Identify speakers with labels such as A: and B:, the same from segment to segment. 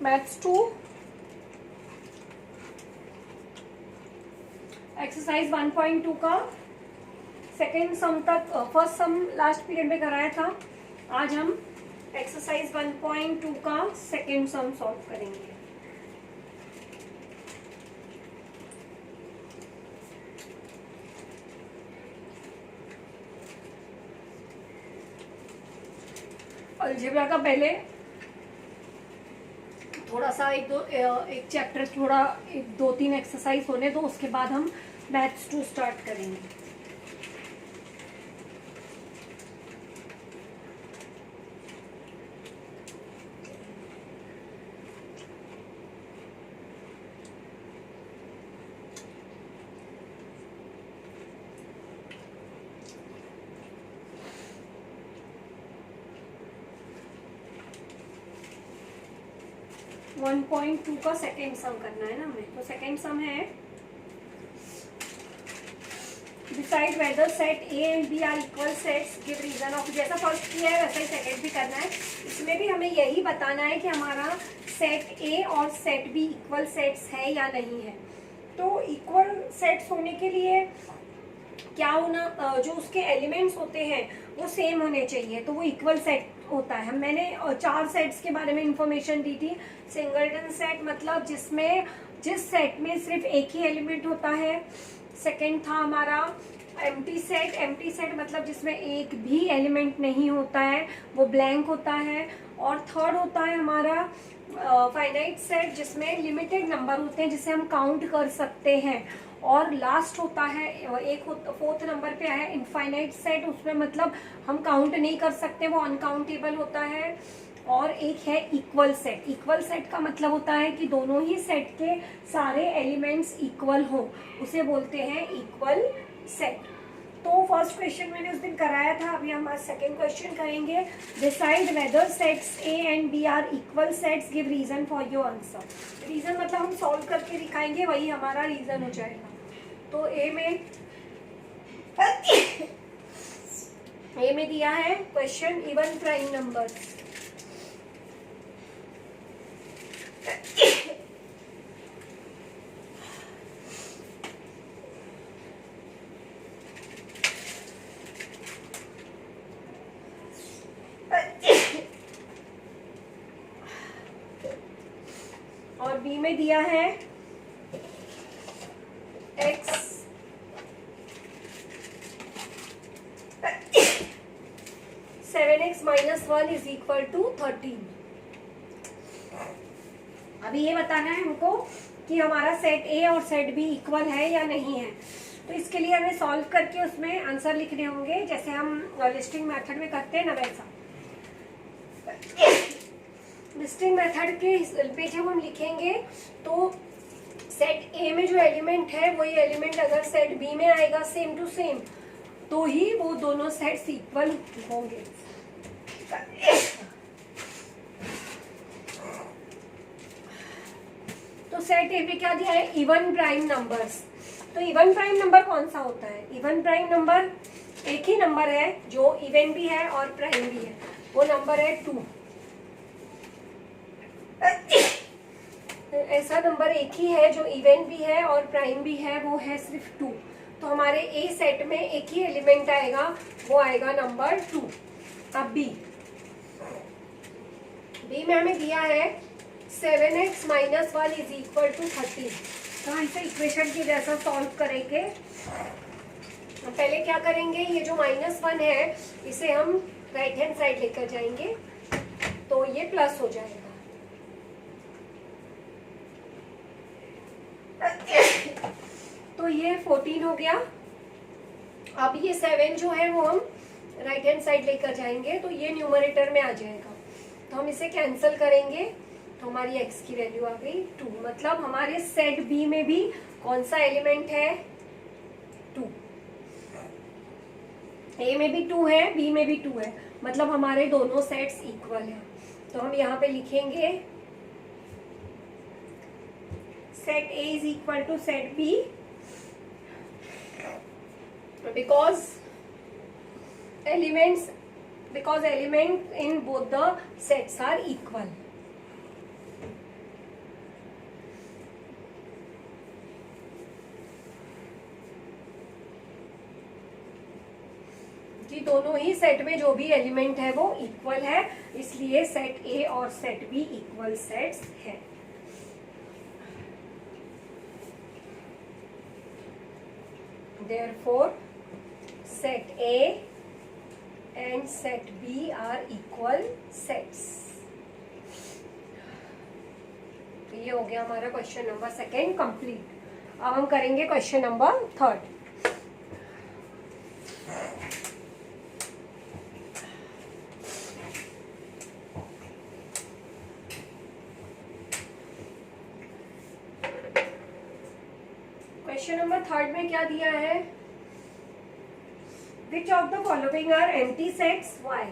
A: Maths 2 exercise 1.2 का second sum तक, first some last period में कराया था। आज हम एक्सरसाइज 1.2 का सेकेंड सम सॉल्व करेंगे। अलजेब्रा का पहले थोड़ा सा एक चैप्टर थोड़ा 2-3 एक्सरसाइज होने दो, उसके बाद हम मैथ्स 2 स्टार्ट करेंगे। 1.2 का सेकेंड सम करना है ना हमें। तो सेकेंड सम है decide whether set A and B are equal sets, give reason of. जैसा फर्स्ट किया है वैसा ही सेकेंड भी करना है। इसमें भी हमें यही बताना है कि हमारा सेट ए और सेट बी इक्वल सेट्स है या नहीं है। तो इक्वल सेट्स होने के लिए क्या होना, जो उसके एलिमेंट्स होते हैं वो सेम होने चाहिए, तो वो इक्वल सेट होता है। मैंने 4 सेट्स के बारे में इंफॉर्मेशन दी थी। सिंगलटन सेट मतलब जिस सेट में सिर्फ एक ही एलिमेंट होता है। सेकंड था हमारा एम्प्टी सेट। एम्प्टी सेट मतलब जिसमें एक भी एलिमेंट नहीं होता है, वो ब्लैंक होता है। और थर्ड होता है हमारा फाइनाइट सेट, जिसमें लिमिटेड नंबर होते हैं जिसे हम काउंट कर सकते हैं। और लास्ट होता है फोर्थ नंबर पे है इनफाइनाइट सेट, उसमें मतलब हम काउंट नहीं कर सकते, वो अनकाउंटेबल होता है। और एक है इक्वल सेट। इक्वल सेट का मतलब होता है कि दोनों ही सेट के सारे एलिमेंट्स इक्वल हो, उसे बोलते हैं इक्वल सेट। तो फर्स्ट क्वेश्चन मैंने उस दिन कराया था, अभी हम आज सेकेंड क्वेश्चन करेंगे। Decide whether sets A and B are equal sets, give reason for your answer. Reason मतलब हम सॉल्व करके दिखाएंगे, वही हमारा रीजन हो जाएगा। तो ए में दिया है क्वेश्चन इवन प्राइम नंबर। और बी में दिया है x 7x - 1 is equal to 13। अभी ये बताना है हमको कि हमारा सेट ए और सेट बी इक्वल है या नहीं है। तो इसके लिए हमें सॉल्व करके उसमें आंसर लिखने होंगे, जैसे हम लिस्टिंग मेथड में करते हैं ना वैसा। लिस्टिंग मेथड के पे जब हम लिखेंगे तो सेट ए में जो एलिमेंट है वही एलिमेंट अगर सेट बी में आएगा सेम टू सेम, तो ही वो दोनों सेट्स इक्वल होंगे। तो सेट ए में क्या दिया है, इवन प्राइम नंबर्स। तो इवन प्राइम नंबर कौन सा होता है? इवन प्राइम नंबर एक ही नंबर है जो इवन भी है और प्राइम भी है, वो नंबर है 2। ऐसा नंबर एक ही है जो इवन भी है और प्राइम भी है, वो है सिर्फ 2। तो हमारे ए सेट में एक ही एलिमेंट आएगा, वो आएगा नंबर 2। अब बी में हमें दिया है 7x - 1 इज इक्वल टू 13। तो हम इसे इक्वेशन के जैसा सॉल्व करेंगे। पहले क्या करेंगे, ये जो -1 है इसे हम राइट हैंड साइड लेकर जाएंगे, तो ये प्लस हो जाएगा। तो ये 14 हो गया। अब ये 7 जो है वो हम राइट हैंड साइड लेकर जाएंगे, तो ये न्यूमरेटर में आ जाएगा। तो हम इसे कैंसिल करेंगे, तो हमारी x की वैल्यू आ गई 2। मतलब हमारे सेट बी में भी कौन सा एलिमेंट है, 2। ए में भी 2 है, बी में भी 2 है, मतलब हमारे दोनों सेट्स इक्वल हैं। तो हम यहाँ पे लिखेंगे set A is equal to set B because element in both the sets are equal। क्योंकि दोनों ही सेट में जो भी एलिमेंट है वो इक्वल है, इसलिए सेट ए और सेट बी इक्वल सेट्स है। Therefore, set A and set B are equal sets. तो ये हो गया हमारा क्वेश्चन नंबर सेकेंड कंप्लीट। अब हम करेंगे question number third. Question number third में क्या दिया है? Which of the following are empty sets? Why?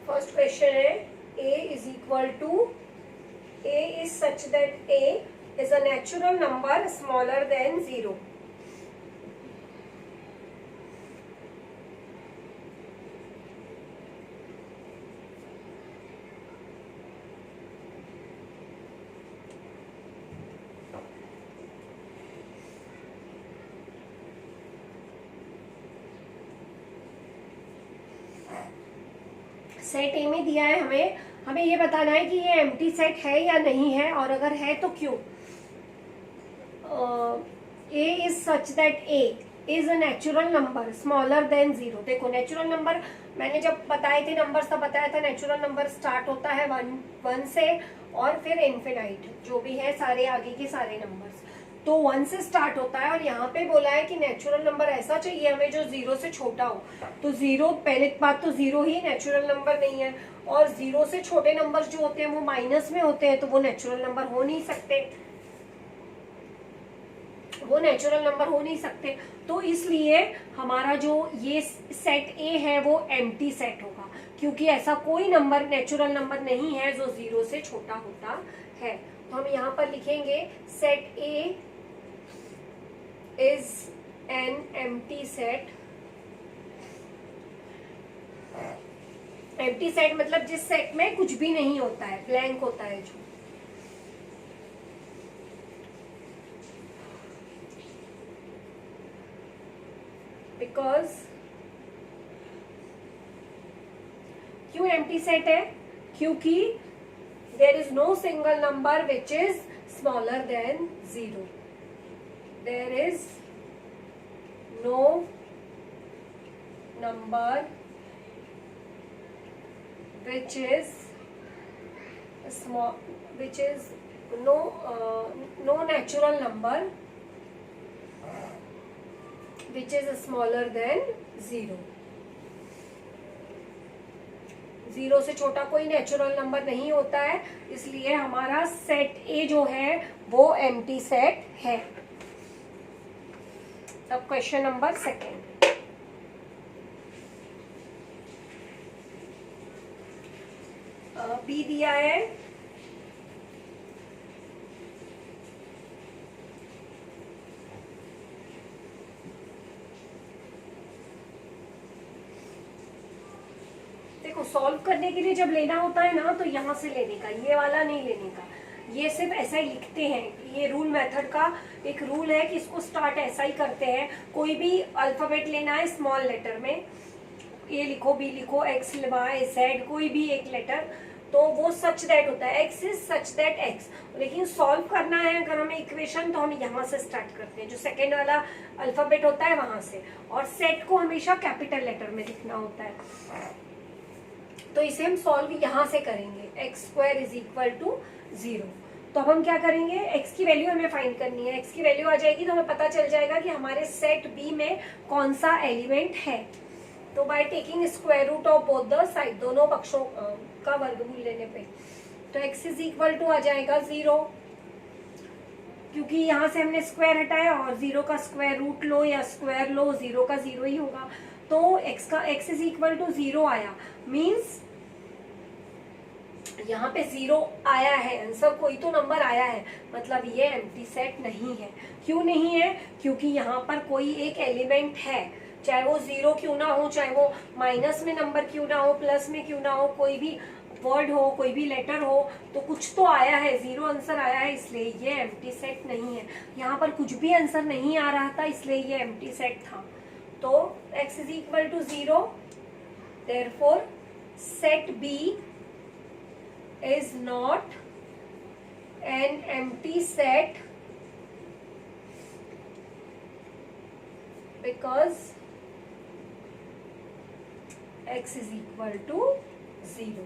A: First question है a is equal to a is such that a is a natural number smaller than 0. Set ए में दिया है हमें ये बताना है कि ये एम्प्टी सेट है या नहीं है, और अगर है तो क्यों। A is such that A is a natural number smaller than 0। देखो नेचुरल नंबर मैंने जब बताए थे नंबर्स तब बताया था नेचुरल नंबर स्टार्ट होता है 1 से और फिर इन्फिनाइट जो भी है सारे आगे के सारे नंबर्स तो 1 से स्टार्ट होता है। और यहाँ पे बोला है कि नेचुरल नंबर ऐसा चाहिए हमें जो 0 से छोटा हो। तो 0 पहले बात तो 0 ही नेचुरल नंबर नहीं है, और 0 से छोटे नंबर्स जो होते हैं वो माइनस में होते हैं, तो वो नेचुरल नंबर हो नहीं सकते, वो नेचुरल नंबर हो नहीं सकते। तो इसलिए हमारा जो ये सेट ए है वो एम्प्टी सेट होगा, क्योंकि ऐसा कोई नंबर नेचुरल नंबर नहीं है जो 0 से छोटा होता है। तो हम यहाँ पर लिखेंगे set A is an empty set। empty set मतलब जिस सेट में कुछ भी नहीं होता है, ब्लैंक होता है जो। बिकॉज क्यों empty set है? क्योंकि there is no single number which is smaller than 0। There is no number which is small, which is no natural number which is smaller than 0। 0 से छोटा कोई नेचुरल नंबर नहीं होता है, इसलिए हमारा सेट ए जो है वो एम्प्टी सेट है। अब क्वेश्चन नंबर सेकेंड। बी दिया है देखो सॉल्व करने के लिए जब लेना होता है ना तो यहाँ से लेने का, ये वाला नहीं लेने का। ये सिर्फ ऐसा ही लिखते हैं, ये रूल मेथड का एक रूल है कि इसको स्टार्ट ऐसा ही करते हैं। कोई भी अल्फाबेट लेना है स्मॉल लेटर में, ए लिखो, बी लिखो, एक्स, वाई, जेड, कोई भी एक लेटर, तो वो सच दैट होता है, x is such that x. लेकिन सॉल्व करना है अगर हमें इक्वेशन तो हम यहाँ से स्टार्ट करते हैं, जो सेकेंड वाला अल्फाबेट होता है वहां से, और सेट को हमेशा कैपिटल लेटर में लिखना होता है। तो इसे हम सॉल्व यहाँ से करेंगे, x square is equal to 0। तो अब हम क्या करेंगे, x की वैल्यू हमें फाइंड करनी है। x की वैल्यू आ जाएगी तो हमें पता चल जाएगा कि हमारे सेट B में कौन सा एलिमेंट है। तो by taking square root of both the side, दोनों पक्षों का वर्गमूल लेने पे, तो x इज इक्वल टू आ जाएगा 0, क्योंकि यहाँ से हमने स्क्वायर हटाया, और 0 का स्क्वायर रूट लो या स्क्वायर लो, 0 का 0 ही होगा। तो x इज इक्वल टू 0 आया, मीन्स यहाँ पे 0 आया है, आंसर कोई तो नंबर आया है, मतलब ये एम्प्टी सेट नहीं है। क्यों नहीं है? क्योंकि यहाँ पर कोई एक एलिमेंट है, चाहे वो 0 क्यों ना हो, चाहे वो माइनस में नंबर क्यों ना हो, प्लस में क्यों ना हो, कोई भी वर्ड हो, कोई भी लेटर हो, तो कुछ तो आया है, 0 आंसर आया है, इसलिए ये एम्प्टी सेट नहीं है। यहाँ पर कुछ भी आंसर नहीं आ रहा था, इसलिए ये एम्प्टी सेट था। तो x is equal to 0, therefore set B is not an empty set because x is equal to 0.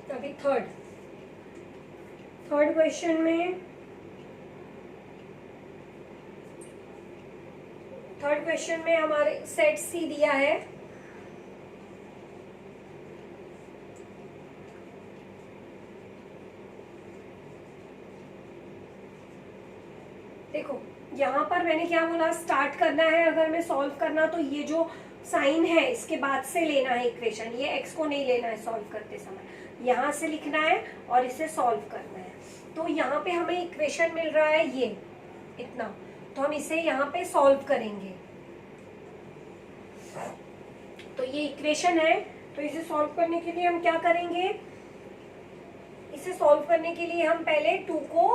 A: अभी थर्ड क्वेश्चन में, हमारे सेट सी दिया है। देखो यहाँ पर मैंने क्या बोला, स्टार्ट करना है अगर मैं सॉल्व करना, तो ये जो साइन है इसके बाद से लेना है इक्वेशन, ये एक्स को नहीं लेना है सॉल्व करते समय, यहाँ से लिखना है और इसे सॉल्व करना है। तो यहाँ पे हमें इक्वेशन मिल रहा है ये इतना, तो हम इसे यहाँ पे सॉल्व करेंगे। तो ये इक्वेशन है, तो इसे सॉल्व करने के लिए हम क्या करेंगे, इसे सॉल्व करने के लिए हम पहले 2 को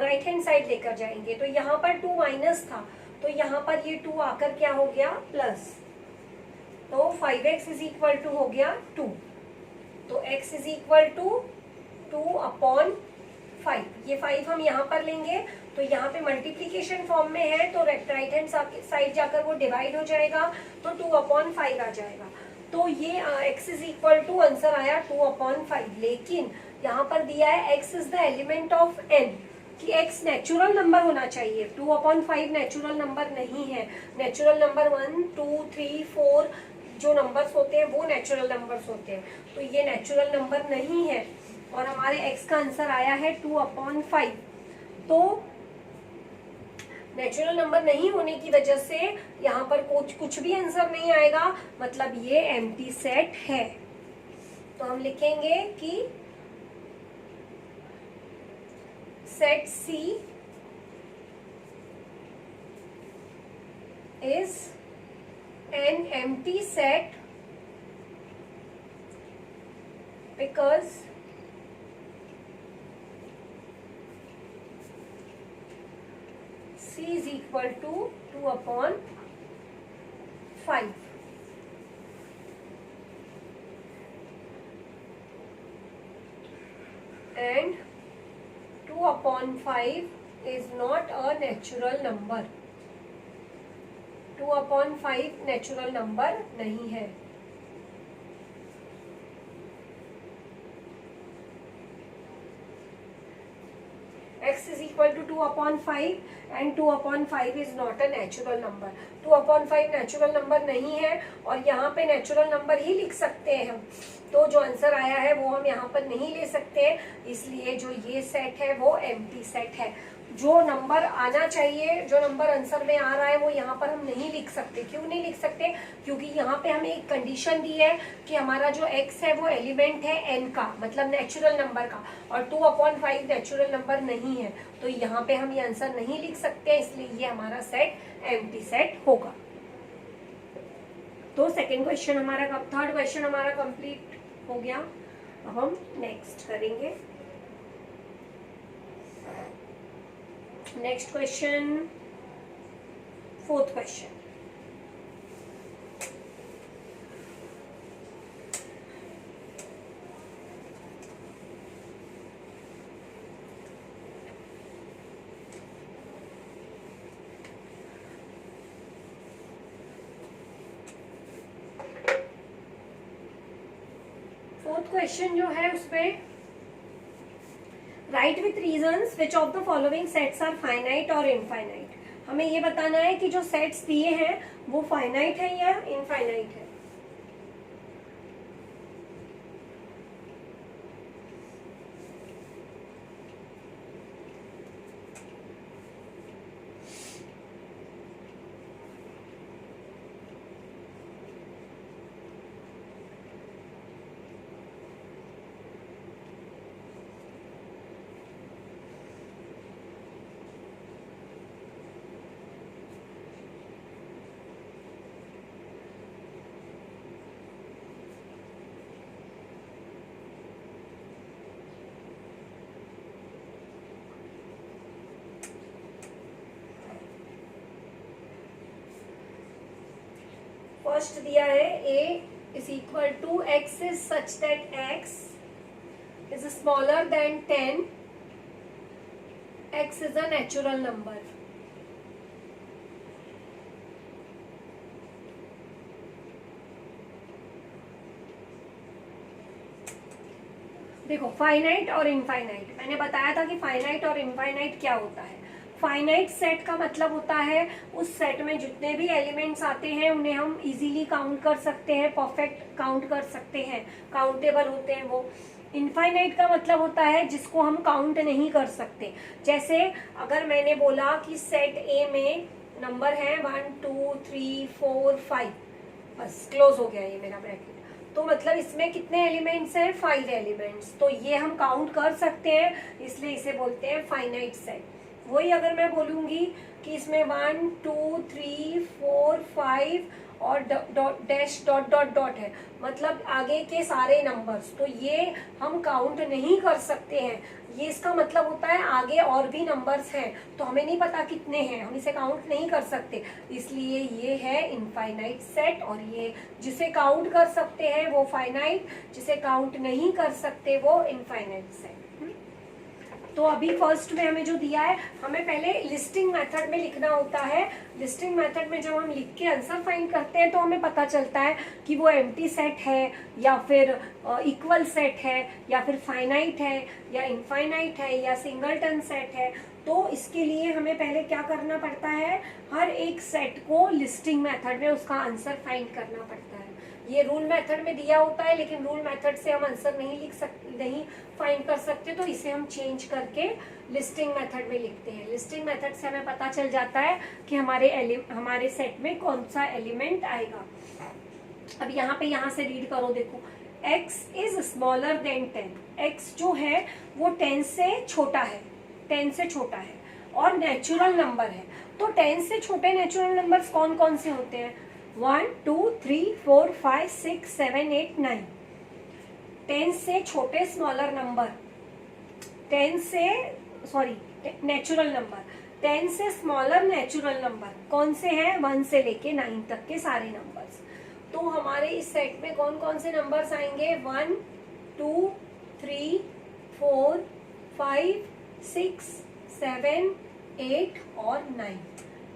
A: राइट हैंड साइड लेकर जाएंगे। तो यहाँ पर 2 माइनस था, तो यहाँ पर ये 2 आकर क्या हो गया, प्लस। तो 5x इज इक्वल टू हो गया 2, तो x इज इक्वल टू 2/5। ये 5 हम यहाँ पर लेंगे, तो यहाँ पे मल्टीप्लीकेशन फॉर्म में है, तो राइट हैंड साइड जाकर वो डिवाइड हो जाएगा, तो 2/5 आ जाएगा। तो ये x is equal to answer आया 2/5। लेकिन यहाँ पर दिया है x is the element of n, कि x नेचुरल नंबर होना चाहिए। 2/5 नेचुरल नंबर नहीं है। नेचुरल नंबर 1, 2, 3, 4 जो नंबर्स होते हैं वो नेचुरल नंबर्स होते हैं, तो ये नेचुरल नंबर नहीं है, और हमारे x का आंसर आया है 2/5। तो नेचुरल नंबर नहीं होने की वजह से यहाँ पर कुछ भी आंसर नहीं आएगा, मतलब ये एम्प्टी सेट है। तो हम लिखेंगे कि set C is an empty set because C is equal to 2/5, and 2/5 is not a natural number। 2/5 natural number नहीं है। x is equal to 2/5 and 2/5 is not a natural number। 2/5 natural number नहीं है, और यहाँ पे natural number ही लिख सकते हैं हम, तो जो आंसर आया है वो हम यहाँ पर नहीं ले सकते, इसलिए जो ये सेट है वो एम्प्टी सेट है। जो नंबर आना चाहिए, जो नंबर आंसर में आ रहा है, वो यहाँ पर हम नहीं लिख सकते। क्यों नहीं लिख सकते? क्योंकि यहाँ पे हमें एक कंडीशन दी है कि हमारा जो x है वो एलिमेंट है n का, मतलब नेचुरल नंबर का, और 2/5 नेचुरल नंबर नहीं है, तो यहाँ पे हम ये आंसर नहीं लिख सकते, इसलिए ये हमारा सेट एम्प्टी सेट होगा। तो सेकेंड क्वेश्चन हमारा, थर्ड क्वेश्चन हमारा कंप्लीट हो गया। अब हम नेक्स्ट करेंगे। Next question, fourth question. Fourth question जो है उसमें write with reasons which of the following sets are finite और इनफाइनाइट। हमें ये बताना है कि जो सेट्स दिए हैं वो फाइनाइट है या इनफाइनाइट है। फर्स्ट दिया है a is equal to x is such that x is smaller than 10, x is a natural number। देखो फाइनाइट और इनफाइनाइट, मैंने बताया था कि फाइनाइट और इनफाइनाइट क्या होता है। फाइनाइट सेट का मतलब होता है उस सेट में जितने भी एलिमेंट्स आते हैं उन्हें हम इजीली काउंट कर सकते हैं, परफेक्ट काउंट कर सकते हैं, काउंटेबल होते हैं वो। इनफाइनाइट का मतलब होता है जिसको हम काउंट नहीं कर सकते। जैसे अगर मैंने बोला कि सेट ए में नंबर है 1 2 3 4 5, बस क्लोज हो गया ये मेरा ब्रैकेट, तो मतलब इसमें कितने एलिमेंट्स हैं? 5 एलिमेंट्स। तो ये हम काउंट कर सकते हैं, इसलिए इसे बोलते हैं फाइनाइट सेट। वही अगर मैं बोलूंगी कि इसमें 1 2 3 4 5 और डैश डॉट डॉट डॉट है, मतलब आगे के सारे नंबर्स, तो ये हम काउंट नहीं कर सकते हैं। ये इसका मतलब होता है आगे और भी नंबर्स हैं तो हमें नहीं पता कितने हैं, हम इसे काउंट नहीं कर सकते, इसलिए ये है इनफाइनाइट सेट। और ये जिसे काउंट कर सकते हैं वो फाइनाइट, जिसे काउंट नहीं कर सकते वो इनफाइनाइट सेट। तो अभी फर्स्ट में हमें जो दिया है, हमें pहले लिस्टिंग मेथड में लिखना होता है। लिस्टिंग मेथड में जब हम लिख के आंसर फाइंड करते हैं तो हमें पता चलता है कि वो एम्प्टी सेट है या फिर इक्वल सेट है या फिर फाइनाइट है या इनफाइनाइट है या सिंगलटन सेट है। तो इसके लिए हमें पहले क्या करना पड़ता है, हर एक सेट को लिस्टिंग मेथड में उसका आंसर फाइंड करना पड़ता है। ये रूल मेथड में दिया होता है लेकिन रूल मेथड से हम आंसर नहीं लिख सकते, नहीं फाइंड कर सकते, तो इसे हम चेंज करके लिस्टिंग मेथड में लिखते हैं। लिस्टिंग मेथड से हमें पता चल जाता है कि हमारे सेट में कौन सा एलिमेंट आएगा। अब यहाँ से रीड करो, देखो x is smaller than 10। x जो है वो 10 से छोटा है, 10 से छोटा है और नेचुरल नंबर है। तो 10 से छोटे नेचुरल नंबर्स कौन कौन से होते हैं? 1 2 3 4 5 6 7 8 9। 10 से छोटे स्मॉलर नंबर, 10 से नेचुरल नंबर, 10 से स्मॉलर नेचुरल नंबर कौन से हैं? 1 से लेके 9 तक के सारे नंबर्स। तो हमारे इस सेट में कौन कौन से नंबर्स आएंगे? 1 2 3 4 5 6 7 8 और 9,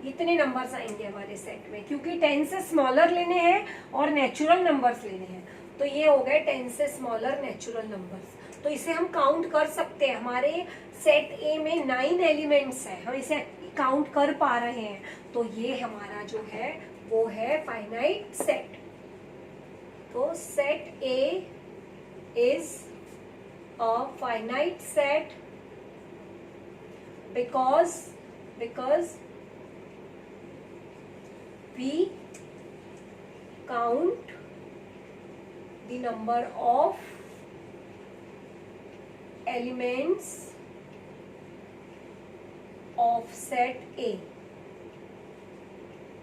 A: इतने नंबर्स आएंगे हमारे सेट में, क्योंकि 10 से स्मॉलर लेने हैं और नेचुरल नंबर्स लेने हैं। तो ये हो गए 10 से स्मॉलर नेचुरल नंबर्स। तो इसे हम काउंट कर सकते हैं। हमारे सेट ए में 9 एलिमेंट्स हैं, हम इसे काउंट कर पा रहे हैं, तो ये हमारा जो है वो है फाइनाइट सेट। तो set A is a finite set because we count the number of elements of set A।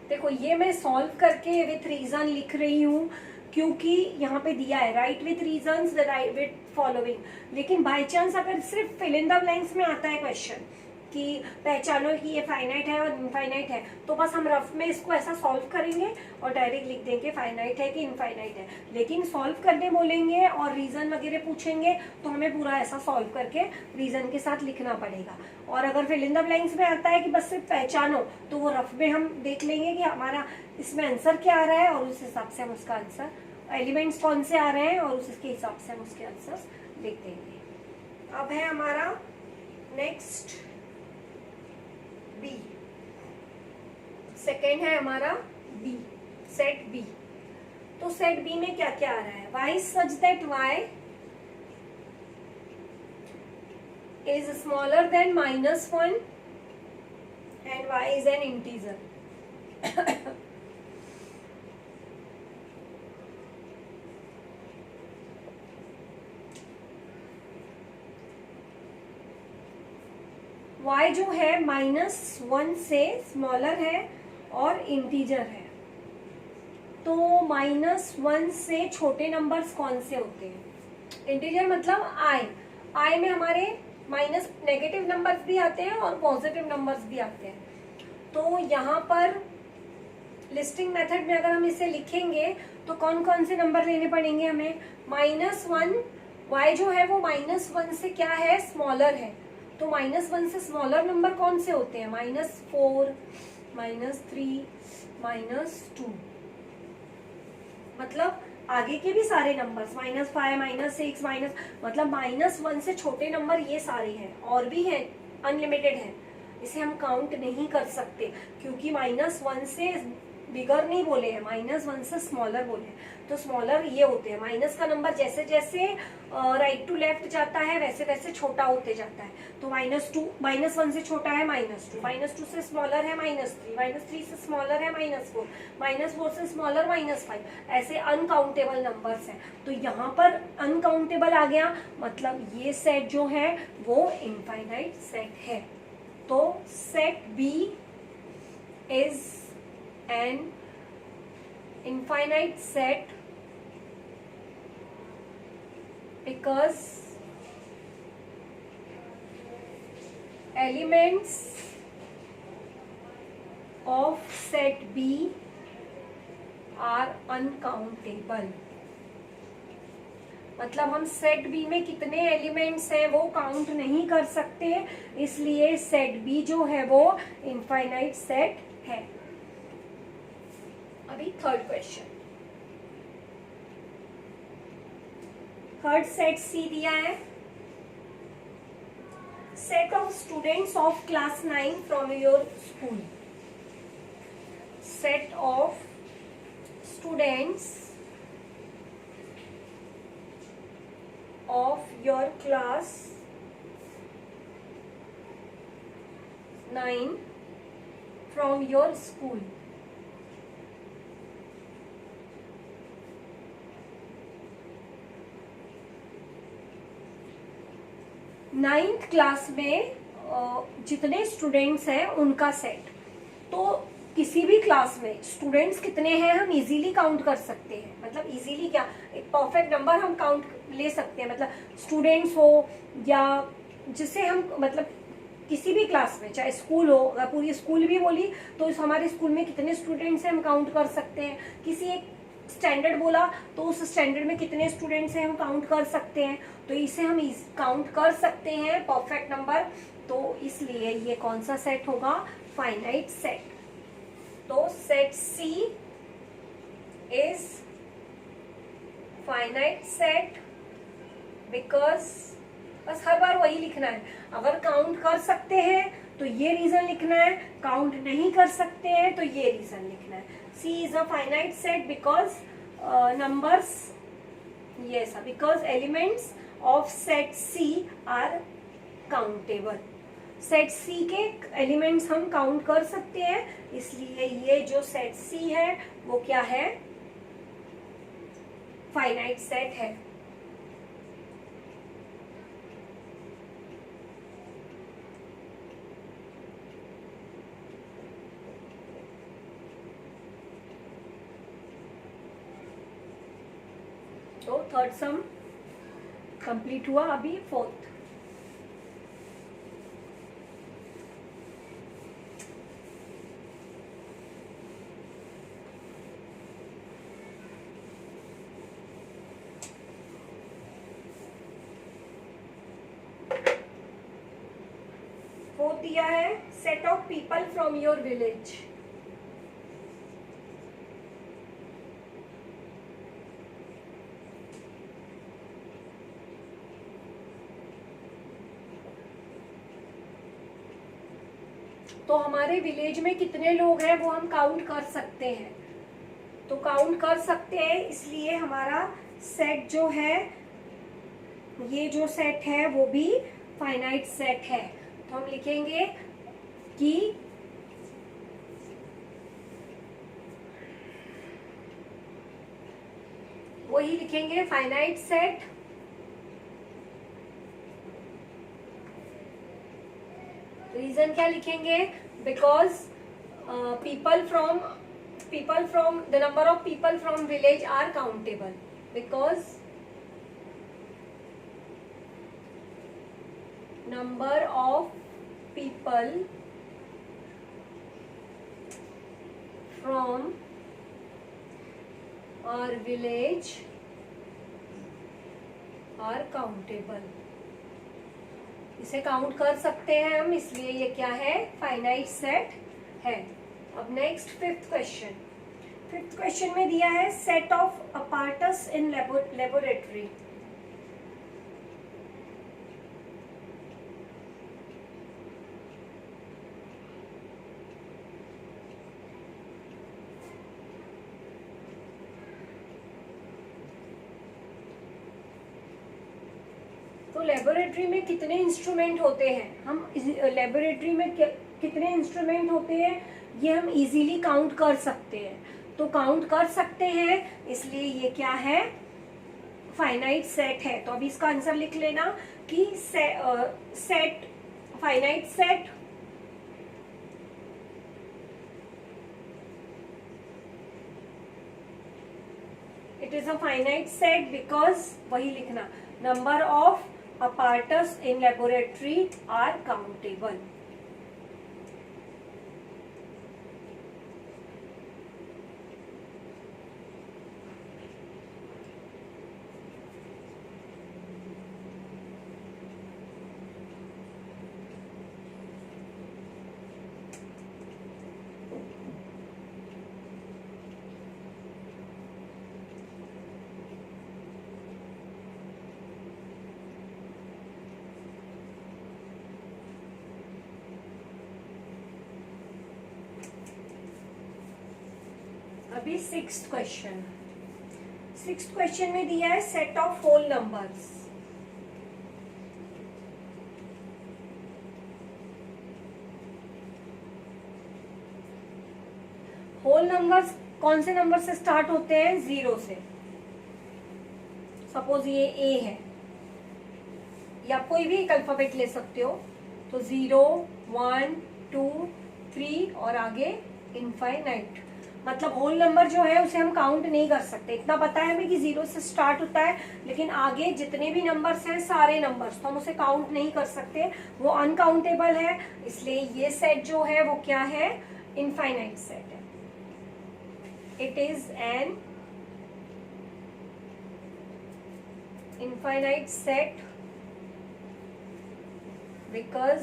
A: देखो ये मैं सॉल्व करके विथ रीजन लिख रही हूँ क्योंकि यहाँ पे दिया है right with reasons with following, लेकिन बाय चांस अगर सिर्फ फिल इन द ब्लैंक्स में आता है क्वेश्चन कि पहचानो कि ये फाइनाइट है और इनफाइनाइट है, तो बस हम रफ में इसको ऐसा सॉल्व करेंगे और डायरेक्ट लिख देंगे फाइनाइट है कि इनफाइनाइट है। लेकिन सॉल्व करने बोलेंगे और रीजन वगैरह पूछेंगे तो हमें पूरा ऐसा सॉल्व करके रीजन के साथ लिखना पड़ेगा। और अगर फिल इन द ब्लैंक्स में आता है कि बस सिर्फ पहचानो, तो वो रफ में हम देख लेंगे कि हमारा इसमें आंसर क्या आ रहा है और उस हिसाब से हम उसका आंसर, एलिमेंट्स कौन से आ रहे हैं और उसके हिसाब से हम उसके आंसर लिख देंगे। अब है हमारा नेक्स्ट बी। सेकेंड है हमारा बी, सेट बी। तो सेट बी में क्या क्या आ रहा है? y such that y is smaller than -1 and y is an integer. y जो है -1 से स्मॉलर है और इंटीजर है। तो -1 से छोटे नंबर्स कौन से होते हैं? इंटीजर मतलब i में हमारे माइनस नेगेटिव नंबर्स भी आते हैं और पॉजिटिव नंबर्स भी आते हैं। तो यहाँ पर लिस्टिंग मेथड में अगर हम इसे लिखेंगे तो कौन कौन से नंबर लेने पड़ेंगे हमें? -1, y जो है वो -1 से क्या है? स्मॉलर है। तो -1 से स्मॉलर नंबर कौन से होते हैं? -4, -3, -2। मतलब आगे के भी सारे नंबर्स -5, -6, मतलब -1 से छोटे नंबर ये सारे हैं, और भी हैं, अनलिमिटेड है। इसे हम काउंट नहीं कर सकते क्योंकि -1 से बिगर नहीं बोले हैं, -1 से स्मॉलर बोले हैं। तो स्मॉलर ये होते हैं। माइनस का नंबर जैसे जैसे राइट टू लेफ्ट जाता है वैसे वैसे छोटा होते जाता है। तो -1 से छोटा है -2, -2 से स्मॉलर है -3, -3 से स्मॉलर है -4, -4 से स्मॉलर -5। ऐसे अनकाउंटेबल नंबर्स हैं। तो यहाँ पर अनकाउंटेबल आ गया, मतलब ये सेट जो है वो इनफाइनाइट सेट है। तो set B is an infinite set because elements of set B are uncountable। मतलब हम सेट बी में कितने एलिमेंट्स हैं वो काउंट नहीं कर सकते, इसलिए सेट बी जो है वो इनफाइनाइट सेट है। अभी थर्ड क्वेश्चन, थर्ड सेट सी दिया है। Set of students of class 9 from your school. Set of students of your class 9 from your school. Ninth class में जितने स्टूडेंट्स हैं उनका सेट। तो किसी भी क्लास में स्टूडेंट्स कितने हैं हम इजीली काउंट कर सकते हैं। मतलब इजीली क्या, एक परफेक्ट नंबर हम काउंट ले सकते हैं। मतलब स्टूडेंट्स हो या जिसे हम मतलब किसी भी क्लास में, चाहे स्कूल हो, अगर पूरी स्कूल भी बोली तो हमारे स्कूल में कितने स्टूडेंट्स हैं हम काउंट कर सकते हैं। किसी एक स्टैंडर्ड बोला तो उस स्टैंडर्ड में कितने स्टूडेंट्स हैं हम काउंट कर सकते हैं। तो इसे हम काउंट कर सकते हैं परफेक्ट नंबर। तो इसलिए ये कौन सा सेट होगा? Finite set. तो set C is finite set because, बस हर बार वही लिखना है। अगर काउंट कर सकते हैं तो ये रीजन लिखना है, काउंट नहीं कर सकते हैं तो ये रीजन लिखना है। C is a finite set because numbers, yes, because elements of set C are countable। Set C के एलिमेंट्स हम काउंट कर सकते हैं, इसलिए ये जो सेट C है वो क्या है? फाइनाइट सेट है। तो थर्ड सम कंप्लीट हुआ। अभी फोर्थ, फोर्थ दिया है set of people from your village. तो हमारे विलेज में कितने लोग हैं वो हम काउंट कर सकते हैं, तो काउंट कर सकते हैं, इसलिए हमारा सेट जो है, ये जो सेट है वो भी फाइनाइट सेट है। तो हम लिखेंगे कि वही लिखेंगे फाइनाइट सेट रीजन क्या लिखेंगे, because people from the number of people from village are countable, because number of people from our village are countable, इसे काउंट कर सकते हैं हम, इसलिए ये क्या है, फाइनाइट सेट है। अब नेक्स्ट फिफ्थ क्वेश्चन में दिया है set of apparatus in laboratory. तो लेबोरेटरी में कितने इंस्ट्रूमेंट होते हैं, हम लेबोरेटरी में कितने इंस्ट्रूमेंट होते हैं ये हम इजीली काउंट कर सकते हैं, तो काउंट कर सकते हैं, इसलिए ये क्या है, फाइनाइट सेट है। तो अभी इसका आंसर लिख लेना कि set finite set it is a finite set because वही लिखना, number of apparatus in laboratory are countable। अभी सिक्स्थ क्वेश्चन में दिया है set of whole numbers. Whole numbers कौन से नंबर से स्टार्ट होते हैं, 0 से। सपोज ये ए है, या कोई भी एक अल्फाबेट ले सकते हो, तो 0 1 2 3 और आगे इनफाइनाइट। मतलब होल नंबर जो है उसे हम काउंट नहीं कर सकते, इतना पता है हमें कि 0 से स्टार्ट होता है, लेकिन आगे जितने भी नंबर्स हैं सारे नंबर्स, तो हम उसे काउंट नहीं कर सकते, वो अनकाउंटेबल है, इसलिए ये सेट जो है वो क्या है, इनफाइनाइट सेट है। It is an infinite set because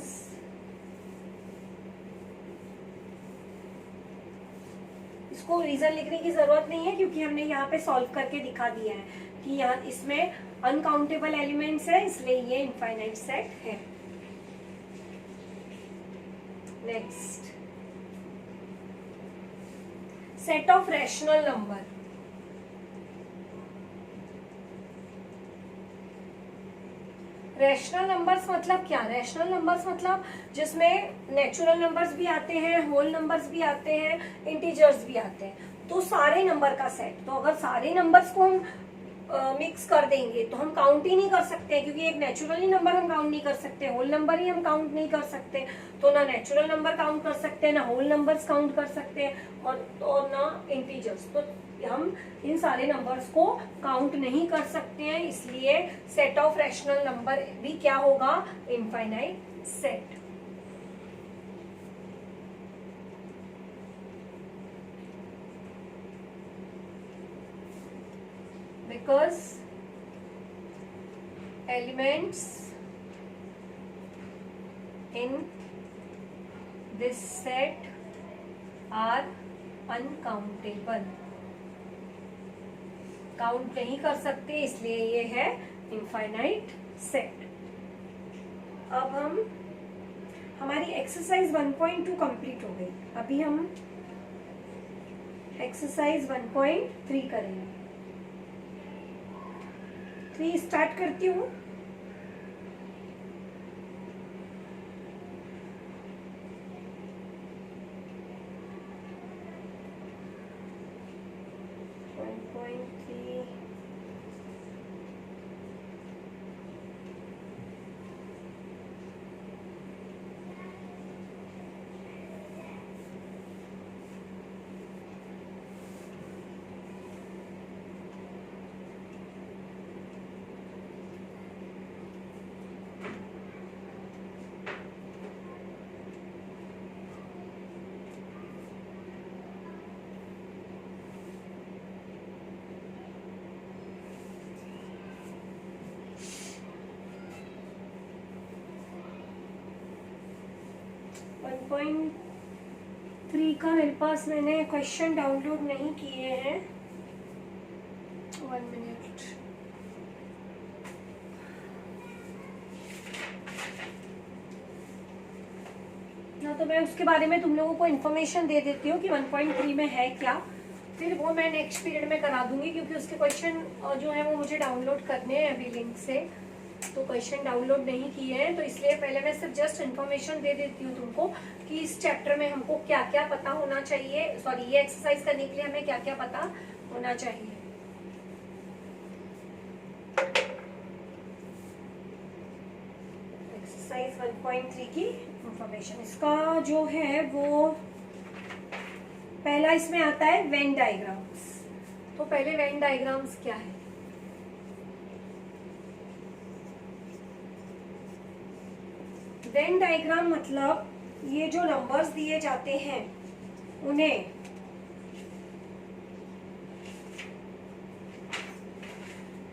A: इसको रीजन लिखने की जरूरत नहीं है, क्योंकि हमने यहाँ पे सॉल्व करके दिखा दिया है कि यहाँ इसमें अनकाउंटेबल एलिमेंट्स है, इसलिए ये इनफाइनाइट सेट है। Next, set of rational number. Rational numbers मतलब क्या, रैशनल नंबर्स मतलब जिसमें नेचुरल नंबर्स भी आते हैं, होल नंबर्स भी आते हैं, इंटीजर्स भी आते हैं, तो सारे नंबर का सेट। तो अगर सारे नंबर्स को हम मिक्स कर देंगे तो हम काउंट ही नहीं कर सकते, क्योंकि एक नेचुरली नंबर हम काउंट नहीं कर सकते, होल नंबर ही हम काउंट नहीं कर सकते, तो ना नेचुरल नंबर काउंट कर सकते हैं, ना होल नंबर्स काउंट कर सकते हैं, और ना इंटीजर्स। तो हम इन सारे नंबर्स को काउंट नहीं कर सकते हैं, इसलिए सेट ऑफ रैशनल नंबर भी क्या होगा, infinite set. Because elements in this set are uncountable, count नहीं कर सकते, इसलिए ये है इनफाइनाइट सेट। अब हम हमारी एक्सरसाइज 1.2 कंप्लीट हो गई। अभी हम एक्सरसाइज 1.3 करेंगे। 3 स्टार्ट करती हूँ। पॉइंट 3 का मेरे पास मैंने क्वेश्चन डाउनलोड नहीं किए हैं। 1 मिनट। ना तो मैं उसके बारे में तुम लोगों को इन्फॉर्मेशन दे देती हूँ कि 1.3 में है क्या, फिर वो मैं नेक्स्ट पीरियड में करा दूंगी, क्योंकि उसके क्वेश्चन जो है वो मुझे डाउनलोड करने हैं अभी लिंक से, तो क्वेश्चन डाउनलोड नहीं किए हैं, तो इसलिए पहले मैं सिर्फ जस्ट इन्फॉर्मेशन दे देती हूँ तुमको कि इस चैप्टर में हमको क्या क्या पता होना चाहिए, सॉरी ये एक्सरसाइज करने के लिए हमें क्या क्या पता होना चाहिए। एक्सरसाइज 1.3 की इंफॉर्मेशन, इसका जो है वो पहला इसमें आता है वेन डायग्राम्स। तो पहले वेन डायग्राम्स क्या है? वेन डायग्राम मतलब ये जो नंबर्स दिए जाते हैं उन्हें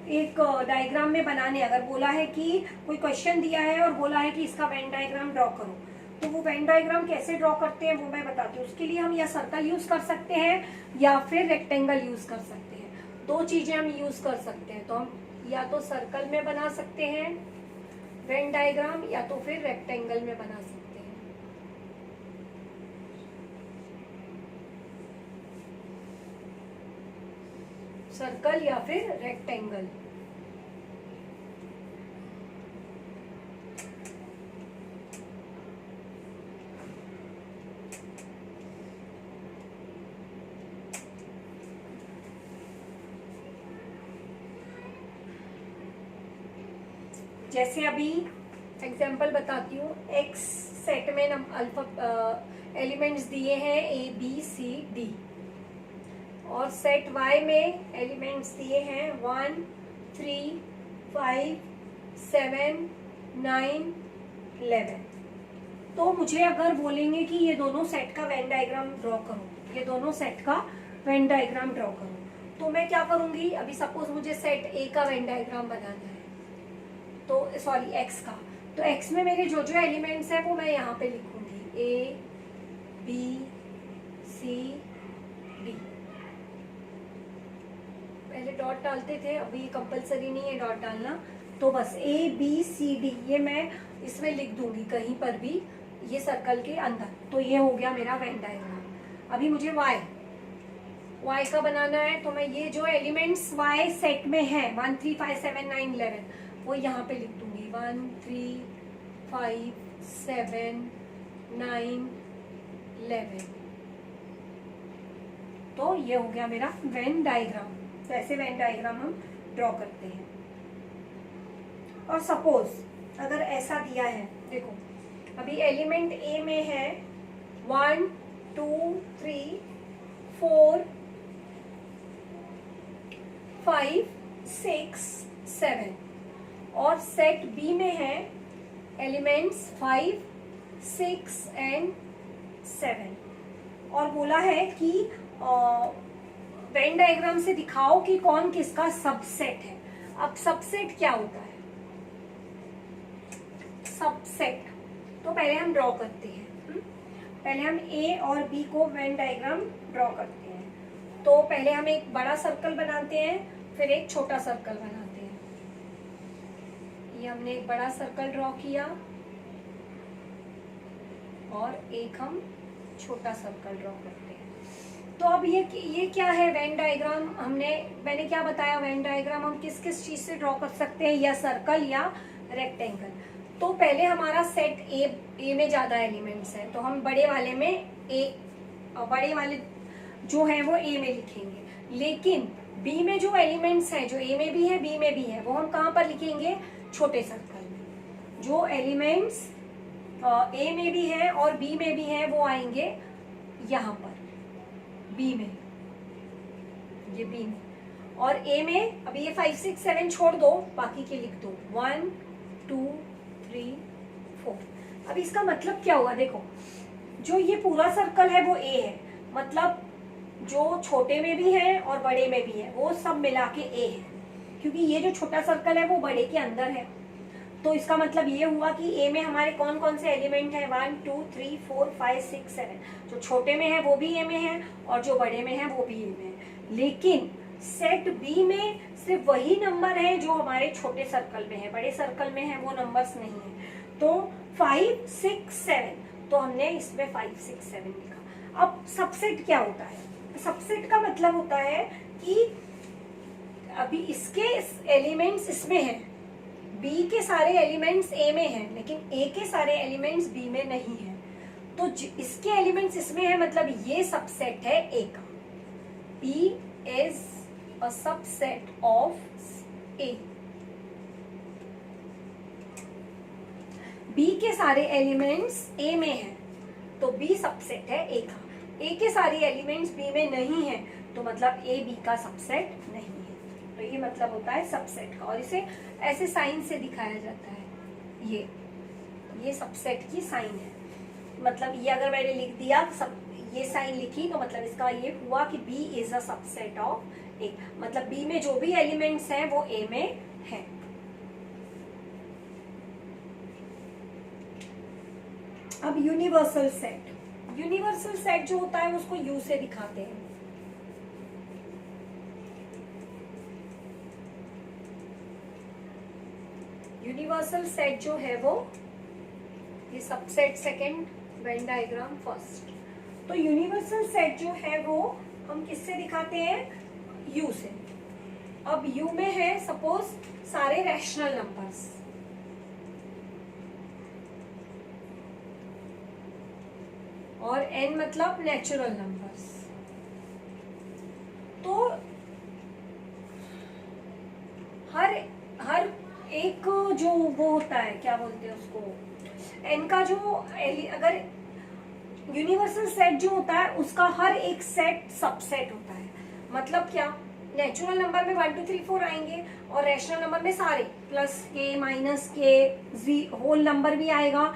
A: एक डायग्राम में बनाने, अगर बोला है कि कोई क्वेश्चन दिया है और बोला है कि इसका वेन डायग्राम ड्रॉ करो, तो वो वेन डायग्राम कैसे ड्रॉ करते हैं वो मैं बताती हूँ। उसके लिए हम या सर्कल यूज कर सकते हैं या फिर रेक्टेंगल यूज कर सकते हैं। 2 चीजें हम यूज कर सकते हैं, तो हम या तो सर्कल में बना सकते हैं वेन डायग्राम या तो फिर रेक्टेंगल में बना सकते हैं। सर्कल या फिर रेक्टेंगल। जैसे अभी एग्जाम्पल बताती हूँ, एक्स सेट में एलिमेंट्स दिए हैं ए बी सी डी, और सेट वाई में एलिमेंट्स दिए हैं 1 3 5 7 9 11। तो मुझे अगर बोलेंगे कि ये दोनों सेट का वेन डायग्राम ड्रॉ करो, ये दोनों सेट का वेन डायग्राम ड्रॉ करो, तो मैं क्या करूंगी? अभी सपोज मुझे सेट ए का वेन डायग्राम बनाना है, तो सॉरी एक्स का, तो एक्स में मेरे जो जो एलिमेंट्स है वो मैं यहाँ पे लिखूंगी ए बी सी डी। पहले डॉट डालते थे, अभी कंपलसरी नहीं है डॉट डालना, तो बस ए बी सी डी ये मैं इसमें लिख दूंगी कहीं पर भी, ये सर्कल के अंदर। तो ये हो गया मेरा वेन डायग्राम। अभी मुझे वाई का बनाना है, तो मैं ये जो एलिमेंट्स वाई सेट में है 1 3 5 7 9 11 वो यहाँ पे लिख दूंगी 1 3 5 7 9 11। तो ये हो गया मेरा वेन डायग्राम। तो ऐसे वेन डायग्राम हम ड्रॉ करते हैं। और सपोज अगर ऐसा दिया है, देखो अभी एलिमेंट ए में है 1 2 3 4 5 6 7, और सेट बी में है एलिमेंट्स 5 6 एंड 7, और बोला है कि वेन डायग्राम से दिखाओ कि कौन किसका सबसेट है। अब सबसेट क्या होता है? सबसेट तो पहले हम ड्रॉ करते हैं। पहले हम ए और बी को वेन डायग्राम ड्रॉ करते हैं। तो पहले हम एक बड़ा सर्कल बनाते हैं, फिर एक छोटा सर्कल बनाते हैं। ये हमने एक बड़ा सर्कल ड्रॉ किया, और एक हम छोटा सर्कल ड्रॉ करते हैं। तो अब ये क्या है वेन डायग्राम, मैंने क्या बताया, वेन डायग्राम हम किस किस चीज से ड्रॉ कर सकते हैं, या सर्कल या रेक्टेंगल। तो पहले हमारा सेट ए में ज्यादा एलिमेंट्स है, तो हम बड़े वाले जो है वो ए में लिखेंगे, लेकिन बी में जो एलिमेंट्स हैं, जो ए में भी है बी में भी है, वो हम कहाँ पर लिखेंगे, छोटे सर्कल में। जो एलिमेंट्स ए में भी है और बी में भी है वो आएंगे यहाँ पर बी में, ये बी में, और ए में अभी ये 5 6 7 छोड़ दो, बाकी के लिख दो 1 2 3 4। अब इसका मतलब क्या हुआ, देखो जो ये पूरा सर्कल है वो ए है, मतलब जो छोटे में भी है और बड़े में भी है वो सब मिला के ए है, क्योंकि ये जो छोटा सर्कल है वो बड़े के अंदर है। तो इसका मतलब ये हुआ कि ए में हमारे कौन कौन से एलिमेंट है, 1 2 3 4 5 6 7। जो छोटे में है वो भी ए में है और जो बड़े में है वो भी ए में है, लेकिन सेट बी में सिर्फ वही नंबर है जो हमारे छोटे सर्कल में है, बड़े सर्कल में है वो नंबर्स नहीं है। तो 5 6 7, तो हमने इसमें 5 6 7 लिखा। अब सबसेट क्या होता है, सबसेट का मतलब होता है कि अभी इसके एलिमेंट्स इसमें हैं, बी के सारे एलिमेंट्स ए में हैं, लेकिन ए के सारे एलिमेंट्स बी में नहीं है। तो इसके एलिमेंट्स इसमें है, मतलब ये सबसेट है ए का। B is a subset of A. बी के सारे एलिमेंट्स ए में हैं, तो बी सबसेट है ए का। ए के सारे एलिमेंट्स बी में नहीं है, तो मतलब ए बी का सबसेट नहीं है। तो ये मतलब होता है सबसेट का, और इसे ऐसे साइन से दिखाया जाता है। ये सबसेट की साइन है, मतलब ये अगर मैंने लिख दिया सब, ये साइन लिखी, तो मतलब इसका ये हुआ कि B is a subset of A, मतलब बी में जो भी एलिमेंट्स हैं वो ए में है। अब यूनिवर्सल सेट, यूनिवर्सल सेट जो होता है उसको यू से दिखाते हैं। यूनिवर्सल सेट जो है वो, ये subset second, Venn diagram first. तो यूनिवर्सल सेट जो है वो हम किससे दिखाते हैं, यू से। अब यू में है सपोज सारे रैशनल नंबर्स, और एन मतलब नेचुरल नंबर्स। तो हर एक जो वो होता है, क्या बोलते हैं उसको, एन का जो अगर यूनिवर्सल सेट जो होता है उसका हर एक सेट सबसेट होता है। मतलब क्या, नेचुरल नंबर में 1 2 3 4 आएंगे, और रैशनल नंबर में सारे प्लस के माइनस के होल नंबर भी आएगा,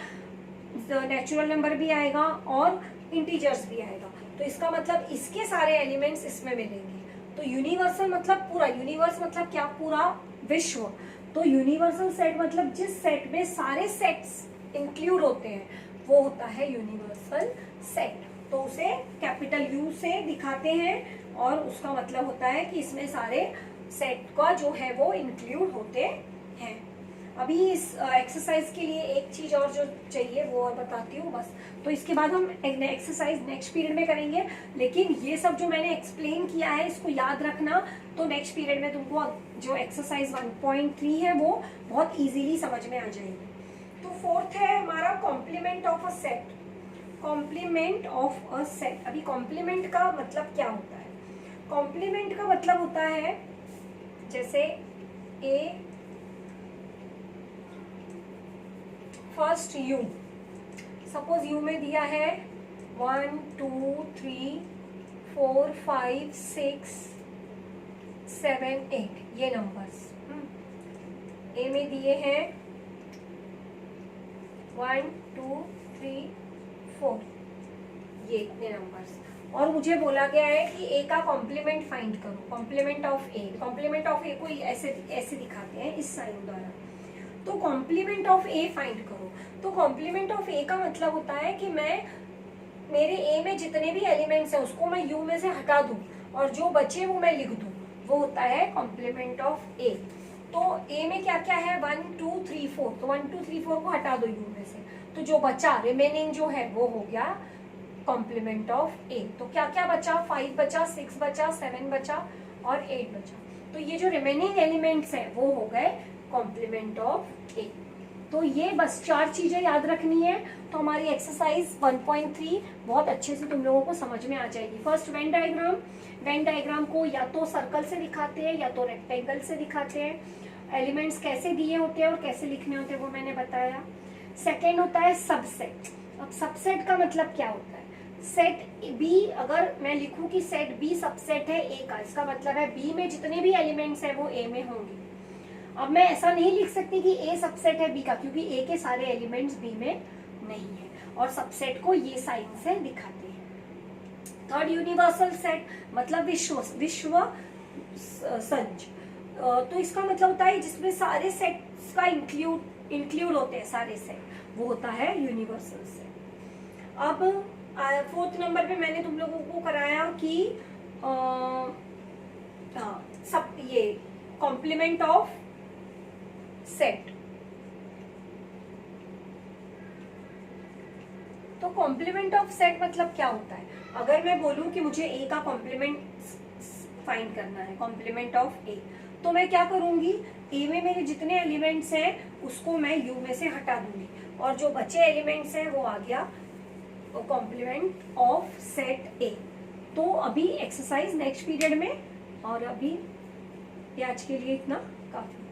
A: नेचुरल नंबर भी आएगा और इंटीजर्स भी आएगा। तो इसका मतलब इसके सारे एलिमेंट्स इसमें मिलेंगे। तो यूनिवर्सल मतलब पूरा, यूनिवर्स मतलब क्या, पूरा विश्व। तो यूनिवर्सल सेट मतलब जिस सेट में सारे सेट्स इंक्लूड होते हैं वो होता है यूनिवर्सल सेट। तो उसे कैपिटल यू से दिखाते हैं, और उसका मतलब होता है कि इसमें सारे सेट का जो है वो इंक्लूड होते हैं। अभी इस एक्सरसाइज के लिए एक चीज और जो चाहिए वो और बताती हूँ बस। तो इसके बाद हम एक्सरसाइज नेक्स्ट पीरियड में करेंगे, लेकिन ये सब जो मैंने एक्सप्लेन किया है इसको याद रखना, तो नेक्स्ट पीरियड में तुमको जो एक्सरसाइज 1.3 है वो बहुत इजीली समझ में आ जाएगी। तो फोर्थ है हमारा complement of a set. Complement of a set, अभी कॉम्प्लीमेंट का मतलब क्या होता है, कॉम्प्लीमेंट का मतलब होता है जैसे ए फर्स्ट यू, सपोज यू में दिया है 1 2 3 4 5 6 7 8 ये नंबर्स। ए में दिए हैं 1 2 3 4 ये इतने नंबर्स, और मुझे बोला गया है कि ए का कॉम्प्लीमेंट फाइंड करो, complement of A. Complement of A को ऐसे दिखाते हैं इस साइन द्वारा। तो कॉम्प्लीमेंट ऑफ ए फाइंड करो। तो कॉम्प्लीमेंट ऑफ ए का मतलब होता है कि मैं मेरे ए में जितने भी एलिमेंट्स हैं उसको मैं यू में से हटा दूं, और जो बचे वो मैं लिख दूं, वो होता है कॉम्प्लीमेंट ऑफ ए। तो ए में क्या क्या है, 1 2 3 4, तो 1 2 3 4 को हटा दो यू में से, तो जो बचा रिमेनिंग जो है वो हो गया कॉम्प्लीमेंट ऑफ ए। तो क्या क्या बचा, 5 बचा, 6 बचा, 7 बचा और 8 बचा। तो ये जो रिमेनिंग एलिमेंट्स हैं वो हो गए कॉम्प्लीमेंट ऑफ ए। तो ये बस 4 चीजें याद रखनी है। तो हमारी एक्सरसाइज 1.3 बहुत अच्छे से तुम लोगों को समझ में आ जाएगी। First Venn diagram, Venn diagram को या तो सर्कल से दिखाते हैं या तो रेक्टेंगल से दिखाते हैं। एलिमेंट्स कैसे दिए होते हैं और कैसे लिखने होते हैं वो मैंने बताया। सेकेंड होता है सबसेट। अब सबसेट का मतलब क्या होता है, सेट बी अगर मैं लिखूं कि सेट बी सबसेट है ए का, इसका मतलब है बी में जितने भी एलिमेंट्स हैं वो ए में होंगे। अब मैं ऐसा नहीं लिख सकती कि ए सबसेट है बी का, क्योंकि ए के सारे एलिमेंट्स बी में नहीं है, और सबसेट को ये साइन से दिखाते हैं। थर्ड यूनिवर्सल सेट मतलब विश्व संज। तो इसका मतलब होता है जिसमें सारे सेट्स का इंक्लूड होते हैं सारे सेट, वो होता है यूनिवर्सल सेट। अब 4th नंबर पे मैंने तुम लोगों को कराया कि सब ये कॉम्प्लीमेंट ऑफ सेट। तो कॉम्प्लीमेंट ऑफ सेट मतलब क्या होता है, अगर मैं बोलूं कि मुझे ए का कॉम्प्लीमेंट फाइंड करना है, कॉम्प्लीमेंट ऑफ ए, तो मैं क्या करूंगी, ए में मेरे जितने एलिमेंट्स हैं उसको मैं यू में से हटा दूंगी, और जो बचे एलिमेंट्स हैं वो आ गया कॉम्प्लीमेंट ऑफ सेट ए। तो अभी एक्सरसाइज नेक्स्ट पीरियड में, और अभी आज के लिए इतना काफी।